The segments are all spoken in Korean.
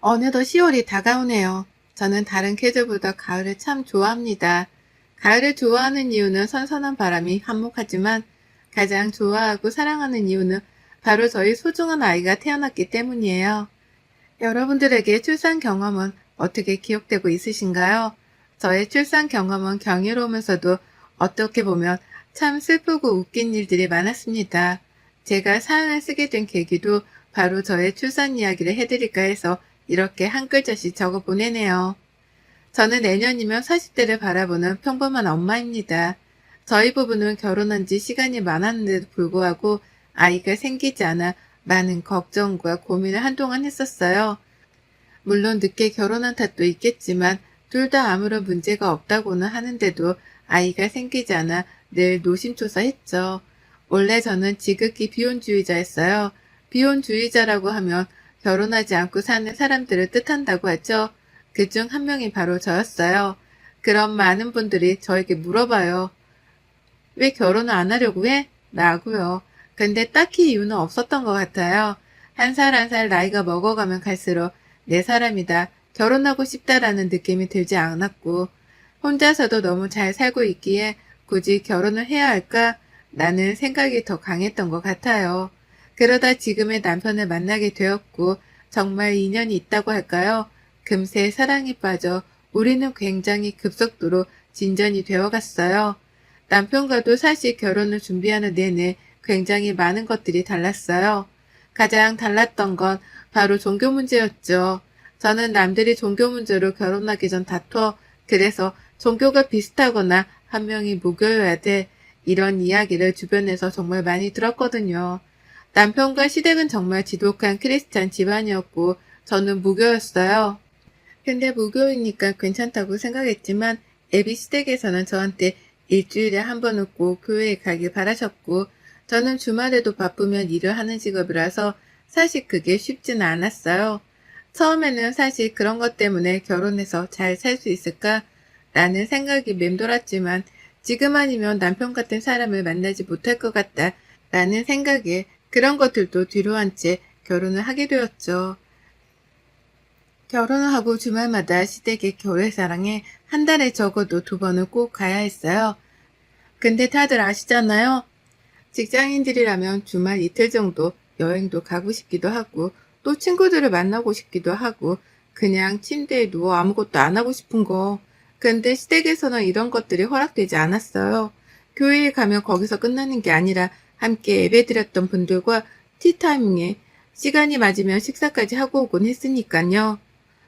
어느덧 10월이 다가오네요. 저는 다른 계절보다 가을을 참 좋아합니다. 가을을 좋아하는 이유는 선선한 바람이 한몫하지만 가장 좋아하고 사랑하는 이유는 바로 저희 소중한 아이가 태어났기 때문이에요. 여러분들에게 출산 경험은 어떻게 기억되고 있으신가요? 저의 출산 경험은 경이로우면서도 어떻게 보면 참 슬프고 웃긴 일들이 많았습니다. 제가 사연을 쓰게 된 계기도 바로 저의 출산 이야기를 해드릴까 해서 이렇게 한 글자씩 적어 보내네요. 저는 내년이면 40대를 바라보는 평범한 엄마입니다. 저희 부부는 결혼한 지 시간이 많았는데도 불구하고 아이가 생기지 않아 많은 걱정과 고민을 한동안 했었어요. 물론 늦게 결혼한 탓도 있겠지만 둘 다 아무런 문제가 없다고는 하는데도 아이가 생기지 않아 늘 노심초사했죠. 원래 저는 지극히 비혼주의자였어요. 비혼주의자라고 하면 결혼하지 않고 사는 사람들을 뜻한다고 하죠. 그중 한 명이 바로 저였어요. 그럼 많은 분들이 저에게 물어봐요. 왜 결혼을 안 하려고 해? 라고요. 근데 딱히 이유는 없었던 것 같아요. 한 살 한 살 나이가 먹어가면 갈수록 내 사람이다, 결혼하고 싶다라는 느낌이 들지 않았고, 혼자서도 너무 잘 살고 있기에 굳이 결혼을 해야 할까? 라는 생각이 더 강했던 것 같아요. 그러다 지금의 남편을 만나게 되었고, 정말 인연이 있다고 할까요? 금세 사랑에 빠져 우리는 굉장히 급속도로 진전이 되어갔어요. 남편과도 사실 결혼을 준비하는 내내 굉장히 많은 것들이 달랐어요. 가장 달랐던 건 바로 종교 문제였죠. 저는 남들이 종교 문제로 결혼하기 전 다퉈, 그래서 종교가 비슷하거나 한 명이 무교여야 돼, 이런 이야기를 주변에서 정말 많이 들었거든요. 남편과 시댁은 정말 지독한 크리스찬 집안이었고 저는 무교였어요. 근데 무교이니까 괜찮다고 생각했지만 애비 시댁에서는 저한테 일주일에 한 번은 꼭 교회에 가길 바라셨고, 저는 주말에도 바쁘면 일을 하는 직업이라서 사실 그게 쉽지는 않았어요. 처음에는 사실 그런 것 때문에 결혼해서 잘 살 수 있을까? 라는 생각이 맴돌았지만 지금 아니면 남편 같은 사람을 만나지 못할 것 같다 라는 생각에 그런 것들도 뒤로 한 채 결혼을 하게 되었죠. 결혼을 하고 주말마다 시댁의 교회사랑에 한 달에 적어도 2번은 꼭 가야 했어요. 근데 다들 아시잖아요. 직장인들이라면 주말 이틀 정도 여행도 가고 싶기도 하고 또 친구들을 만나고 싶기도 하고 그냥 침대에 누워 아무것도 안 하고 싶은 거. 근데 시댁에서는 이런 것들이 허락되지 않았어요. 교회에 가면 거기서 끝나는 게 아니라 함께 예배드렸던 분들과 티타이밍에 시간이 맞으면 식사까지 하고 오곤 했으니까요.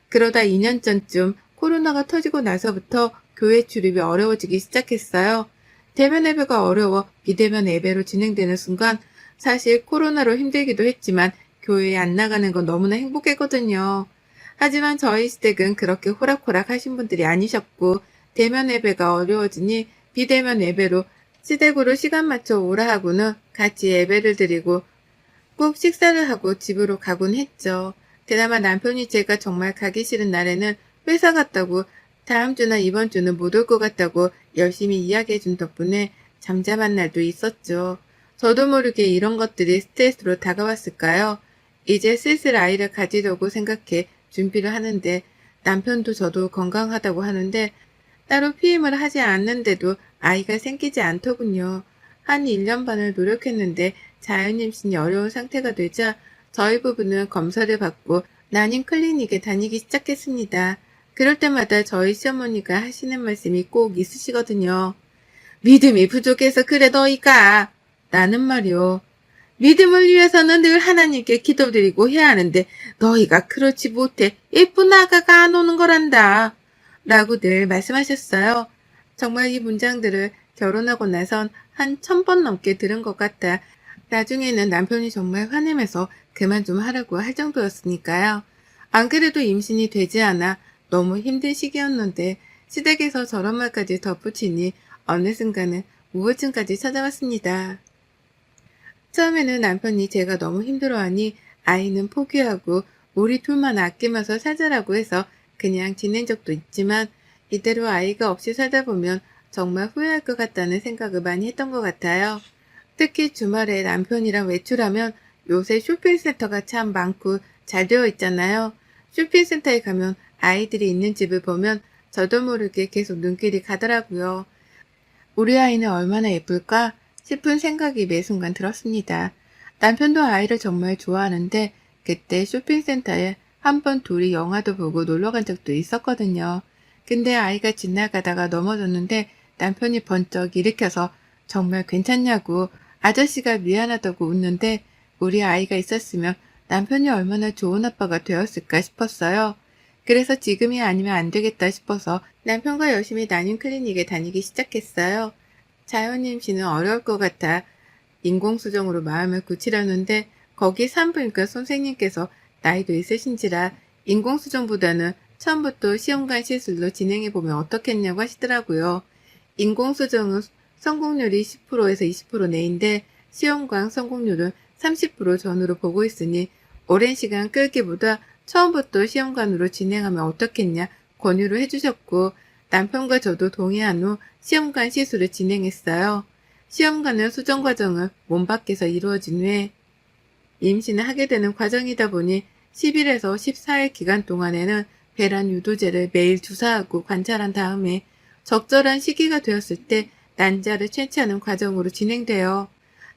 그러다 2년 전쯤 코로나가 터지고 나서부터 교회 출입이 어려워지기 시작했어요. 대면 예배가 어려워 비대면 예배로 진행되는 순간 사실 코로나로 힘들기도 했지만 교회에 안 나가는 건 너무나 행복했거든요. 하지만 저희 시댁은 그렇게 호락호락 하신 분들이 아니셨고 대면 예배가 어려워지니 비대면 예배로 시댁으로 시간 맞춰 오라 하고는 같이 예배를 드리고 꼭 식사를 하고 집으로 가곤 했죠. 그나마 남편이 제가 정말 가기 싫은 날에는 회사 갔다고, 다음 주나 이번 주는 못 올 것 같다고 열심히 이야기해준 덕분에 잠잠한 날도 있었죠. 저도 모르게 이런 것들이 스트레스로 다가왔을까요? 이제 슬슬 아이를 가지려고 생각해 준비를 하는데 남편도 저도 건강하다고 하는데 따로 피임을 하지 않는데도 아이가 생기지 않더군요. 한 1년 반을 노력했는데 자연임신이 어려운 상태가 되자 저희 부부는 검사를 받고 난임 클리닉에 다니기 시작했습니다. 그럴 때마다 저희 시어머니가 하시는 말씀이 꼭 있으시거든요. 믿음이 부족해서 그래 너희가. 라는 말이요. 믿음을 위해서는 늘 하나님께 기도드리고 해야 하는데 너희가 그렇지 못해 예쁜 아가가 안 오는 거란다. 라고 늘 말씀하셨어요. 정말 이 문장들을 결혼하고 나선 한 1000번 넘게 들은 것 같아 나중에는 남편이 정말 화내면서 그만 좀 하라고 할 정도였으니까요. 안 그래도 임신이 되지 않아 너무 힘든 시기였는데 시댁에서 저런 말까지 덧붙이니 어느 순간은 우울증까지 찾아왔습니다. 처음에는 남편이 제가 너무 힘들어하니 아이는 포기하고 우리 둘만 아끼면서 살자라고 해서 그냥 지낸 적도 있지만 이대로 아이가 없이 살다 보면 정말 후회할 것 같다는 생각을 많이 했던 것 같아요. 특히 주말에 남편이랑 외출하면 요새 쇼핑센터가 참 많고 잘 되어 있잖아요. 쇼핑센터에 가면 아이들이 있는 집을 보면 저도 모르게 계속 눈길이 가더라고요. 우리 아이는 얼마나 예쁠까 싶은 생각이 매 순간 들었습니다. 남편도 아이를 정말 좋아하는데 그때 쇼핑센터에 한 번 둘이 영화도 보고 놀러 간 적도 있었거든요. 근데 아이가 지나가다가 넘어졌는데 남편이 번쩍 일으켜서 정말 괜찮냐고 아저씨가 미안하다고 웃는데 우리 아이가 있었으면 남편이 얼마나 좋은 아빠가 되었을까 싶었어요. 그래서 지금이 아니면 안 되겠다 싶어서 남편과 열심히 난임 클리닉에 다니기 시작했어요. 자연임신은 어려울 것 같아 인공수정으로 마음을 굳히려는데 거기 산부인과 선생님께서 나이도 있으신지라 인공수정보다는 처음부터 시험관 시술로 진행해보면 어떻겠냐고 하시더라고요. 인공수정은 성공률이 10%에서 20% 내인데 시험관 성공률은 30% 전후로 보고 있으니 오랜 시간 끌기보다 처음부터 시험관으로 진행하면 어떻겠냐 권유를 해주셨고 남편과 저도 동의한 후 시험관 시술을 진행했어요. 시험관은 수정 과정은 몸 밖에서 이루어진 후에 임신을 하게 되는 과정이다 보니 10일에서 14일 기간 동안에는 배란 유도제를 매일 주사하고 관찰한 다음에 적절한 시기가 되었을 때 난자를 채취하는 과정으로 진행되어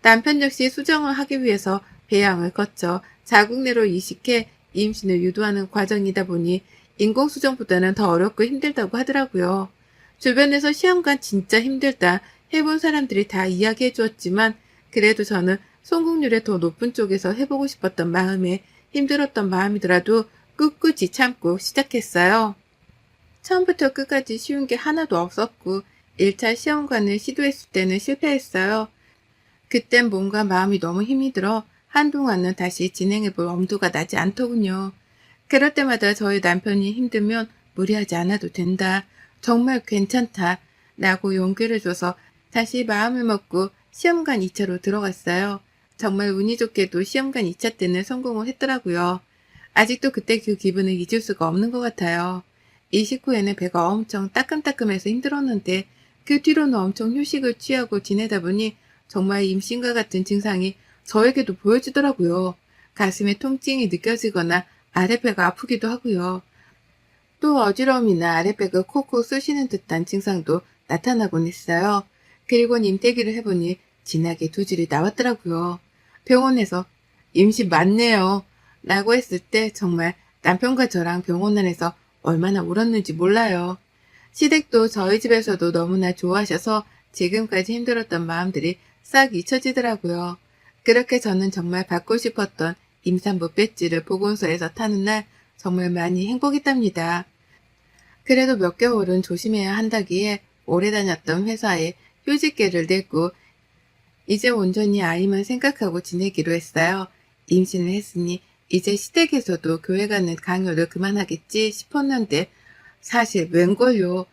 남편 역시 수정을 하기 위해서 배양을 거쳐 자궁 내로 이식해 임신을 유도하는 과정이다 보니 인공수정보다는 더 어렵고 힘들다고 하더라고요. 주변에서 시험관 진짜 힘들다 해본 사람들이 다 이야기해 주었지만 그래도 저는 성공률이 더 높은 쪽에서 해보고 싶었던 마음에 힘들었던 마음이더라도 꿋꿋이 참고 시작했어요. 처음부터 끝까지 쉬운 게 하나도 없었고 1차 시험관을 시도했을 때는 실패했어요. 그땐 몸과 마음이 너무 힘이 들어 한동안은 다시 진행해볼 엄두가 나지 않더군요. 그럴 때마다 저희 남편이 힘들면 무리하지 않아도 된다. 정말 괜찮다. 라고 용기를 줘서 다시 마음을 먹고 시험관 2차로 들어갔어요. 정말 운이 좋게도 시험관 2차 때는 성공을 했더라고요. 아직도 그때 그 기분을 잊을 수가 없는 것 같아요. 이식 후에는 배가 엄청 따끔따끔해서 힘들었는데 그 뒤로는 엄청 휴식을 취하고 지내다 보니 정말 임신과 같은 증상이 저에게도 보여지더라고요. 가슴에 통증이 느껴지거나 아랫배가 아프기도 하고요. 또 어지러움이나 아랫배가 콕콕 쑤시는 듯한 증상도 나타나곤 했어요. 그리고 임대기를 해보니 진하게 두 줄이 나왔더라고요. 병원에서 임신 맞네요. 라고 했을 때 정말 남편과 저랑 병원 안에서 얼마나 울었는지 몰라요. 시댁도 저희 집에서도 너무나 좋아하셔서 지금까지 힘들었던 마음들이 싹 잊혀지더라고요. 그렇게 저는 정말 받고 싶었던 임산부 배지를 보건소에서 타는 날 정말 많이 행복했답니다. 그래도 몇 개월은 조심해야 한다기에 오래 다녔던 회사에 휴직계를 냈고 이제 온전히 아이만 생각하고 지내기로 했어요. 임신을 했으니 이제 시댁에서도 교회 가는 강요를 그만하겠지 싶었는데 사실 웬걸요.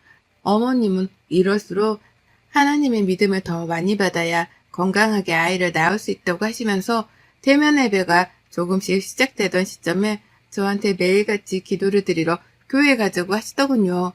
어머님은 이럴수록 하나님의 믿음을 더 많이 받아야 건강하게 아이를 낳을 수 있다고 하시면서 대면 예배가 조금씩 시작되던 시점에 저한테 매일같이 기도를 드리러 교회에 가자고 하시더군요.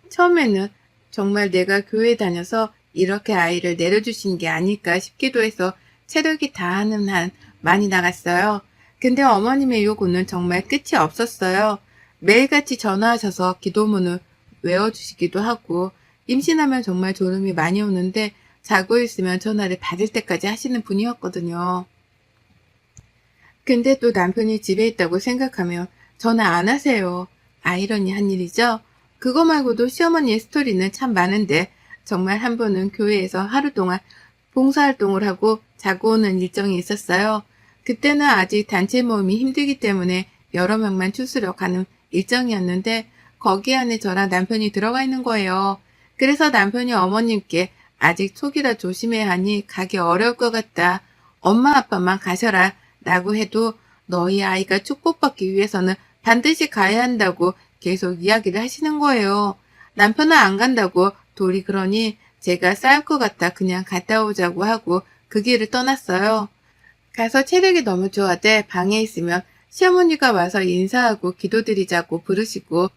처음에는 정말 내가 교회 다녀서 이렇게 아이를 내려주신 게 아닐까 싶기도 해서 체력이 다하는 한 많이 나갔어요. 근데 어머님의 요구는 정말 끝이 없었어요. 매일같이 전화하셔서 기도문을 외워주시기도 하고 임신하면 정말 졸음이 많이 오는데 자고 있으면 전화를 받을 때까지 하시는 분이었거든요. 근데 또 남편이 집에 있다고 생각하면 전화 안 하세요. 아이러니한 일이죠. 그거 말고도 시어머니의 스토리는 참 많은데 정말 한 번은 교회에서 하루 동안 봉사활동을 하고 자고 오는 일정이 있었어요. 그때는 아직 단체 모임이 힘들기 때문에 여러 명만 추수려 가는 일정이었는데 거기 안에 저랑 남편이 들어가 있는 거예요. 그래서 남편이 어머님께 아직 초기라 조심해야 하니 가기 어려울 것 같다. 엄마 아빠만 가셔라 라고 해도 너희 아이가 축복받기 위해서는 반드시 가야 한다고 계속 이야기를 하시는 거예요. 남편은 안 간다고 돌이 그러니 제가 싸울 것 같아 그냥 갔다 오자고 하고 그 길을 떠났어요. 가서 체력이 너무 좋아돼 방에 있으면 시어머니가 와서 인사하고 기도드리자고 부르시고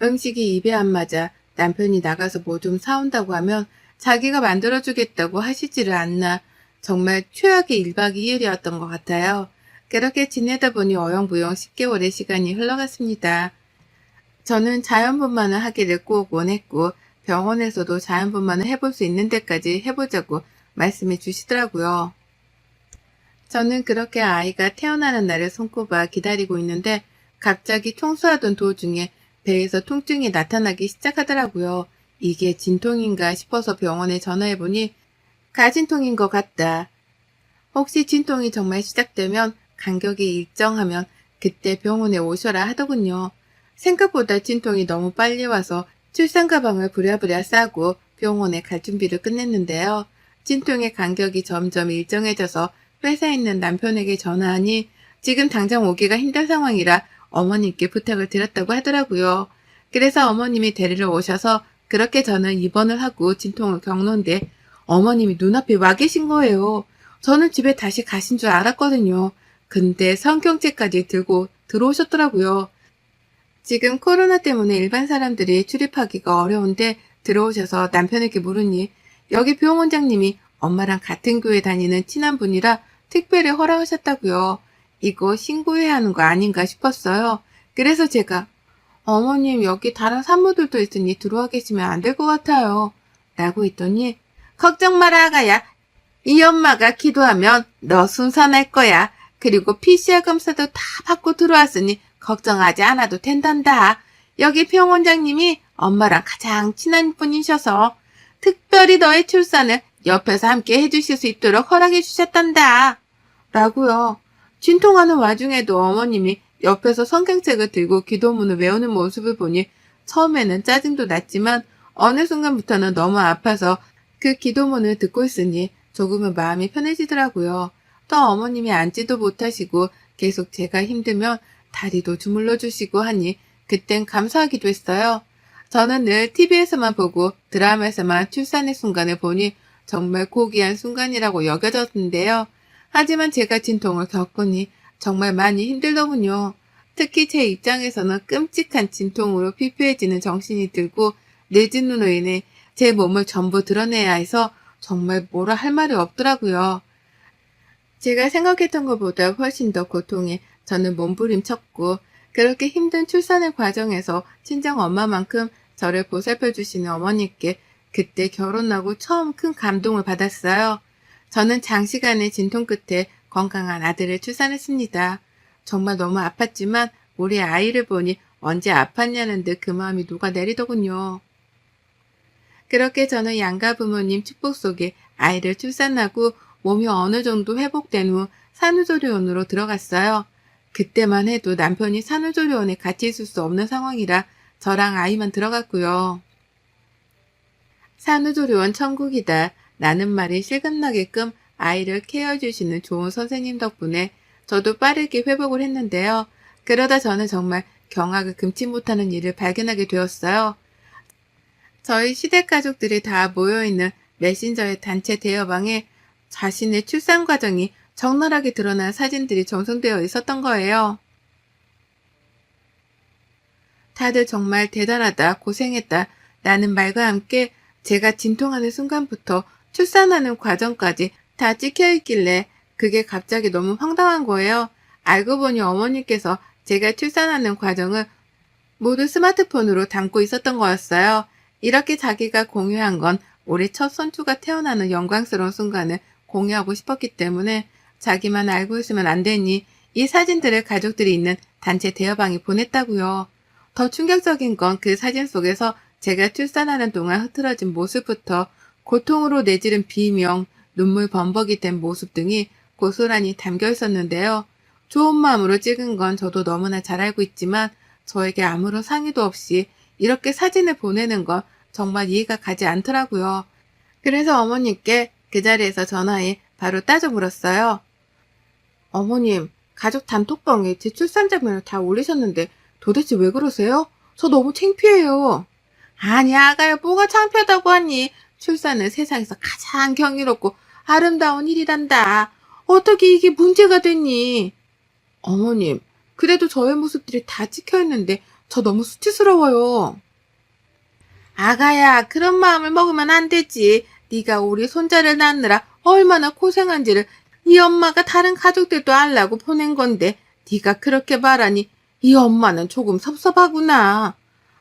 음식이 입에 안 맞아 남편이 나가서 뭐 좀 사온다고 하면 자기가 만들어주겠다고 하시지를 않나 정말 최악의 1박 2일이었던 것 같아요. 그렇게 지내다 보니 어영부영 10개월의 시간이 흘러갔습니다. 저는 자연분만을 하기를 꼭 원했고 병원에서도 자연분만을 해볼 수 있는 데까지 해보자고 말씀해 주시더라고요. 저는 그렇게 아이가 태어나는 날을 손꼽아 기다리고 있는데 갑자기 청소하던 도중에 배에서 통증이 나타나기 시작하더라고요. 이게 진통인가 싶어서 병원에 전화해보니 가진통인 것 같다. 혹시 진통이 정말 시작되면 간격이 일정하면 그때 병원에 오셔라 하더군요. 생각보다 진통이 너무 빨리 와서 출산 가방을 부랴부랴 싸고 병원에 갈 준비를 끝냈는데요. 진통의 간격이 점점 일정해져서 회사에 있는 남편에게 전화하니 지금 당장 오기가 힘든 상황이라 어머님께 부탁을 드렸다고 하더라고요. 그래서 어머님이 데리러 오셔서 그렇게 저는 입원을 하고 진통을 겪는데 어머님이 눈앞에 와 계신 거예요. 저는 집에 다시 가신 줄 알았거든요. 근데 성경책까지 들고 들어오셨더라고요. 지금 코로나 때문에 일반 사람들이 출입하기가 어려운데 들어오셔서 남편에게 물으니 여기 병원장님이 엄마랑 같은 교회 다니는 친한 분이라 특별히 허락하셨다고요. 이거 신고해야 하는 거 아닌가 싶었어요. 그래서 제가 어머님 여기 다른 산모들도 있으니 들어와 계시면 안 될 것 같아요. 라고 했더니 걱정 마라 아가야. 이 엄마가 기도하면 너 순산할 거야. 그리고 PCR 검사도 다 받고 들어왔으니 걱정하지 않아도 된단다. 여기 병원장님이 엄마랑 가장 친한 분이셔서 특별히 너의 출산을 옆에서 함께 해주실 수 있도록 허락해 주셨단다. 라고요. 진통하는 와중에도 어머님이 옆에서 성경책을 들고 기도문을 외우는 모습을 보니 처음에는 짜증도 났지만 어느 순간부터는 너무 아파서 그 기도문을 듣고 있으니 조금은 마음이 편해지더라고요. 또 어머님이 앉지도 못하시고 계속 제가 힘들면 다리도 주물러 주시고 하니 그땐 감사하기도 했어요. 저는 늘 TV에서만 보고 드라마에서만 출산의 순간을 보니 정말 고귀한 순간이라고 여겨졌는데요. 하지만 제가 진통을 겪으니 정말 많이 힘들더군요. 특히 제 입장에서는 끔찍한 진통으로 피폐해지는 정신이 들고 늦은 눈으로 인해 제 몸을 전부 드러내야 해서 정말 뭐라 할 말이 없더라고요. 제가 생각했던 것보다 훨씬 더 고통에 저는 몸부림쳤고 그렇게 힘든 출산의 과정에서 친정 엄마만큼 저를 보살펴 주시는 어머니께 그때 결혼하고 처음 큰 감동을 받았어요. 저는 장시간의 진통 끝에 건강한 아들을 출산했습니다. 정말 너무 아팠지만 우리 아이를 보니 언제 아팠냐는 듯 그 마음이 녹아내리더군요. 그렇게 저는 양가 부모님 축복 속에 아이를 출산하고 몸이 어느 정도 회복된 후 산후조리원으로 들어갔어요. 그때만 해도 남편이 산후조리원에 같이 있을 수 없는 상황이라 저랑 아이만 들어갔고요. 산후조리원 천국이다. 라는 말이 실감나게끔 아이를 케어해주시는 좋은 선생님 덕분에 저도 빠르게 회복을 했는데요. 그러다 저는 정말 경악을 금치 못하는 일을 발견하게 되었어요. 저희 시댁 가족들이 다 모여있는 메신저의 단체 대여방에 자신의 출산 과정이 적나라하게 드러난 사진들이 전송되어 있었던 거예요. 다들 정말 대단하다, 고생했다 라는 말과 함께 제가 진통하는 순간부터 출산하는 과정까지 다 찍혀있길래 그게 갑자기 너무 황당한 거예요. 알고 보니 어머니께서 제가 출산하는 과정을 모두 스마트폰으로 담고 있었던 거였어요. 이렇게 자기가 공유한 건 우리 첫 손주가 태어나는 영광스러운 순간을 공유하고 싶었기 때문에 자기만 알고 있으면 안 되니 이 사진들을 가족들이 있는 단체 대여방에 보냈다고요. 더 충격적인 건 그 사진 속에서 제가 출산하는 동안 흐트러진 모습부터 고통으로 내지른 비명, 눈물 범벅이 된 모습 등이 고스란히 담겨 있었는데요. 좋은 마음으로 찍은 건 저도 너무나 잘 알고 있지만 저에게 아무런 상의도 없이 이렇게 사진을 보내는 건 정말 이해가 가지 않더라고요. 그래서 어머니께 그 자리에서 전화해 바로 따져 물었어요. 어머님, 가족 단톡방에 제 출산 장면을 다 올리셨는데 도대체 왜 그러세요? 저 너무 창피해요. 아니 아가야 뭐가 창피하다고 하니. 출산은 세상에서 가장 경이롭고 아름다운 일이란다. 어떻게 이게 문제가 됐니? 어머님, 그래도 저의 모습들이 다 찍혀있는데 저 너무 수치스러워요. 아가야, 그런 마음을 먹으면 안 되지. 네가 우리 손자를 낳느라 얼마나 고생한지를 이 엄마가 다른 가족들도 알라고 보낸 건데 네가 그렇게 말하니 이 엄마는 조금 섭섭하구나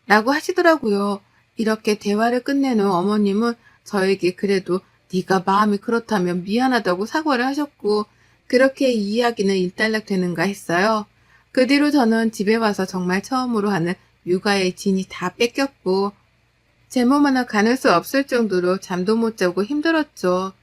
라고 하시더라고요. 이렇게 대화를 끝낸 후 어머님은 저에게 그래도 네가 마음이 그렇다면 미안하다고 사과를 하셨고 그렇게 이 이야기는 일단락되는가 했어요. 그 뒤로 저는 집에 와서 정말 처음으로 하는 육아의 진이 다 뺏겼고 제 몸 하나 가눌 수 없을 정도로 잠도 못 자고 힘들었죠.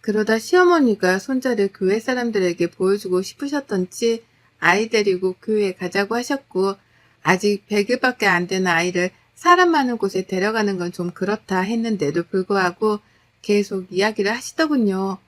그러다 시어머니가 손자를 교회 사람들에게 보여주고 싶으셨던지 아이 데리고 교회에 가자고 하셨고 아직 100일밖에 안 되는 아이를 사람 많은 곳에 데려가는 건 좀 그렇다 했는데도 불구하고 계속 이야기를 하시더군요.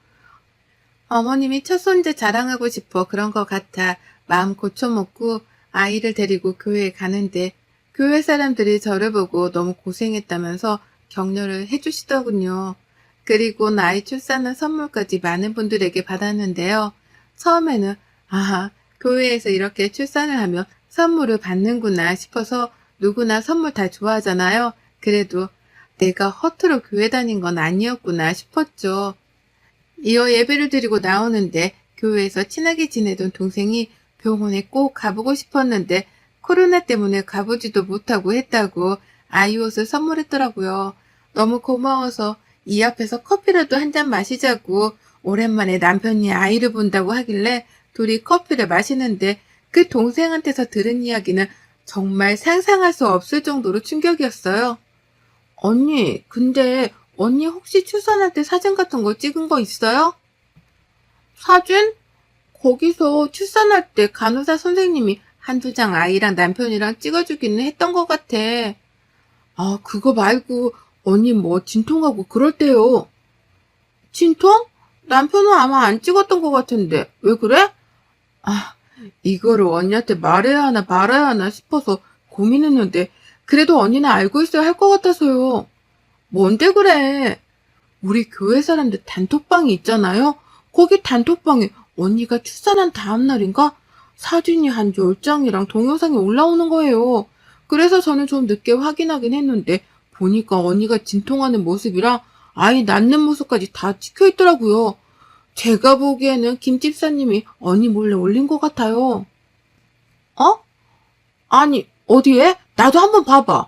어머님이 첫 손자 자랑하고 싶어 그런 것 같아 마음 고쳐먹고 아이를 데리고 교회에 가는데 교회 사람들이 저를 보고 너무 고생했다면서 격려를 해주시더군요. 그리고 아이 출산한 선물까지 많은 분들에게 받았는데요. 처음에는 교회에서 이렇게 출산을 하면 선물을 받는구나 싶어서 누구나 선물 다 좋아하잖아요. 그래도 내가 허투루 교회 다닌 건 아니었구나 싶었죠. 이어 예배를 드리고 나오는데 교회에서 친하게 지내던 동생이 병원에 꼭 가보고 싶었는데 코로나 때문에 가보지도 못하고 했다고 아이 옷을 선물했더라고요. 너무 고마워서 이 앞에서 커피라도 한 잔 마시자고 오랜만에 남편이 아이를 본다고 하길래 둘이 커피를 마시는데 그 동생한테서 들은 이야기는 정말 상상할 수 없을 정도로 충격이었어요. 언니, 근데 언니 혹시 출산할 때 사진 같은 거 찍은 거 있어요? 사진? 거기서 출산할 때 간호사 선생님이 한두 장 아이랑 남편이랑 찍어주기는 했던 것 같아. 그거 말고 언니 뭐 진통하고 그럴 때요. 진통? 남편은 아마 안 찍었던 것 같은데 왜 그래? 이거를 언니한테 말해야 하나 말아야 하나 싶어서 고민했는데 그래도 언니는 알고 있어야 할 것 같아서요. 뭔데 그래? 우리 교회 사람들 단톡방이 있잖아요. 거기 단톡방에 언니가 출산한 다음날인가 사진이 한 10장이랑 동영상이 올라오는 거예요. 그래서 저는 좀 늦게 확인하긴 했는데 보니까 언니가 진통하는 모습이랑 아이 낳는 모습까지 다 찍혀있더라고요. 제가 보기에는 김 집사님이 언니 몰래 올린 것 같아요. 어? 아니, 어디에? 나도 한번 봐봐.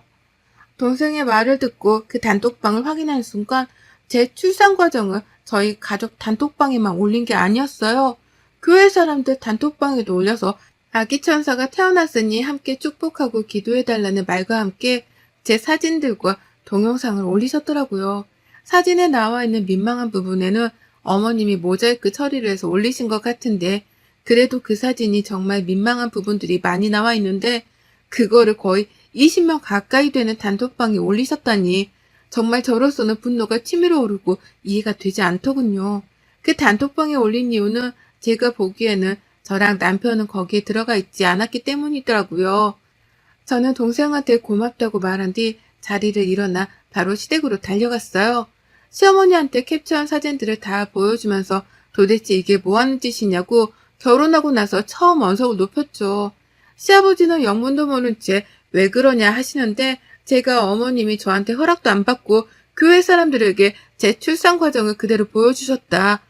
동생의 말을 듣고 그 단톡방을 확인하는 순간 제 출산 과정을 저희 가족 단톡방에만 올린 게 아니었어요. 교회 사람들 단톡방에도 올려서 아기 천사가 태어났으니 함께 축복하고 기도해달라는 말과 함께 제 사진들과 동영상을 올리셨더라고요. 사진에 나와 있는 민망한 부분에는 어머님이 모자이크 처리를 해서 올리신 것 같은데 그래도 그 사진이 정말 민망한 부분들이 많이 나와 있는데 그거를 거의 20명 가까이 되는 단톡방에 올리셨다니 정말 저로서는 분노가 치밀어 오르고 이해가 되지 않더군요. 그 단톡방에 올린 이유는 제가 보기에는 저랑 남편은 거기에 들어가 있지 않았기 때문이더라고요. 저는 동생한테 고맙다고 말한 뒤 자리를 일어나 바로 시댁으로 달려갔어요. 시어머니한테 캡처한 사진들을 다 보여주면서 도대체 이게 뭐하는 짓이냐고 결혼하고 나서 처음 언성을 높였죠. 시아버지는 영문도 모른 채 왜 그러냐 하시는데 제가 어머님이 저한테 허락도 안 받고 교회 사람들에게 제 출산 과정을 그대로 보여주셨다.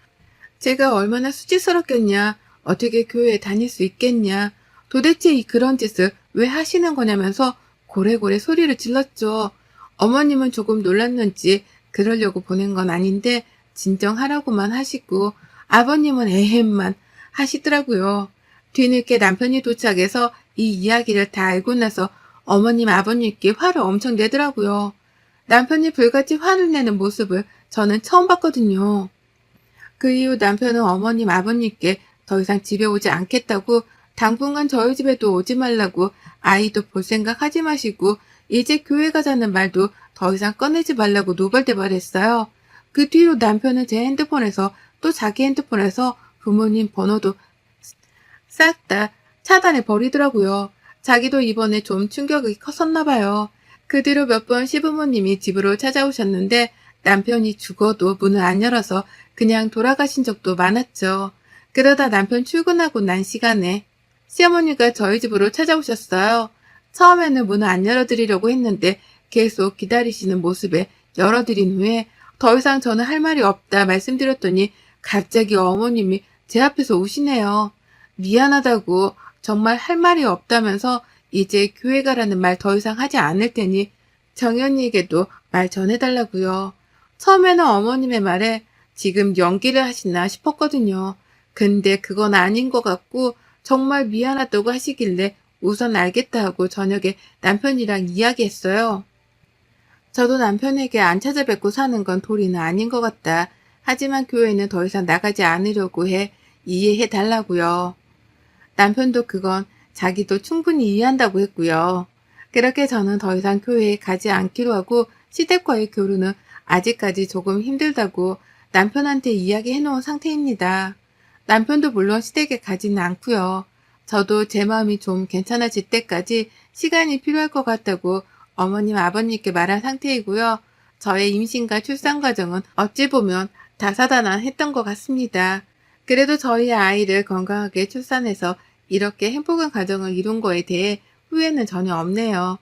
제가 얼마나 수치스럽겠냐. 어떻게 교회에 다닐 수 있겠냐. 도대체 그런 짓을 왜 하시는 거냐면서 고래고래 소리를 질렀죠. 어머님은 조금 놀랐는지 그러려고 보낸 건 아닌데 진정하라고만 하시고 아버님은 에헴만 하시더라고요. 뒤늦게 남편이 도착해서 이 이야기를 다 알고 나서 어머님 아버님께 화를 엄청 내더라고요. 남편이 불같이 화를 내는 모습을 저는 처음 봤거든요. 그 이후 남편은 어머님 아버님께 더 이상 집에 오지 않겠다고 당분간 저희 집에도 오지 말라고 아이도 볼 생각 하지 마시고 이제 교회 가자는 말도 더 이상 꺼내지 말라고 노발대발했어요. 그 뒤로 남편은 제 핸드폰에서 또 자기 핸드폰에서 부모님 번호도 싹 다 차단해 버리더라고요. 자기도 이번에 좀 충격이 컸었나 봐요. 그 뒤로 몇 번 시부모님이 집으로 찾아오셨는데 남편이 죽어도 문을 안 열어서 그냥 돌아가신 적도 많았죠. 그러다 남편 출근하고 난 시간에 시어머니가 저희 집으로 찾아오셨어요. 처음에는 문을 안 열어드리려고 했는데 계속 기다리시는 모습에 열어드린 후에 더 이상 저는 할 말이 없다 말씀드렸더니 갑자기 어머님이 제 앞에서 우시네요. 미안하다고 정말 할 말이 없다면서 이제 교회 가라는 말 더 이상 하지 않을 테니 정연이에게도 말 전해달라고요. 처음에는 어머님의 말에 지금 연기를 하시나 싶었거든요. 근데 그건 아닌 것 같고 정말 미안하다고 하시길래 우선 알겠다 하고 저녁에 남편이랑 이야기했어요. 저도 남편에게 안 찾아뵙고 사는 건 도리는 아닌 것 같다. 하지만 교회는 더 이상 나가지 않으려고 해 이해해 달라고요. 남편도 그건 자기도 충분히 이해한다고 했고요. 그렇게 저는 더 이상 교회에 가지 않기로 하고 시댁과의 교류는 아직까지 조금 힘들다고 남편한테 이야기해 놓은 상태입니다. 남편도 물론 시댁에 가지는 않고요. 저도 제 마음이 좀 괜찮아질 때까지 시간이 필요할 것 같다고 어머님, 아버님께 말한 상태이고요. 저의 임신과 출산 과정은 어찌 보면 다사다난했던 것 같습니다. 그래도 저희 아이를 건강하게 출산해서 이렇게 행복한 가정을 이룬 거에 대해 후회는 전혀 없네요.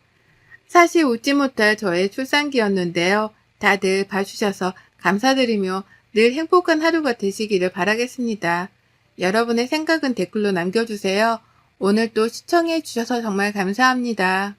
사실 웃지 못할 저의 출산기였는데요. 다들 봐주셔서 감사드리며 늘 행복한 하루가 되시기를 바라겠습니다. 여러분의 생각은 댓글로 남겨주세요. 오늘 또 시청해 주셔서 정말 감사합니다.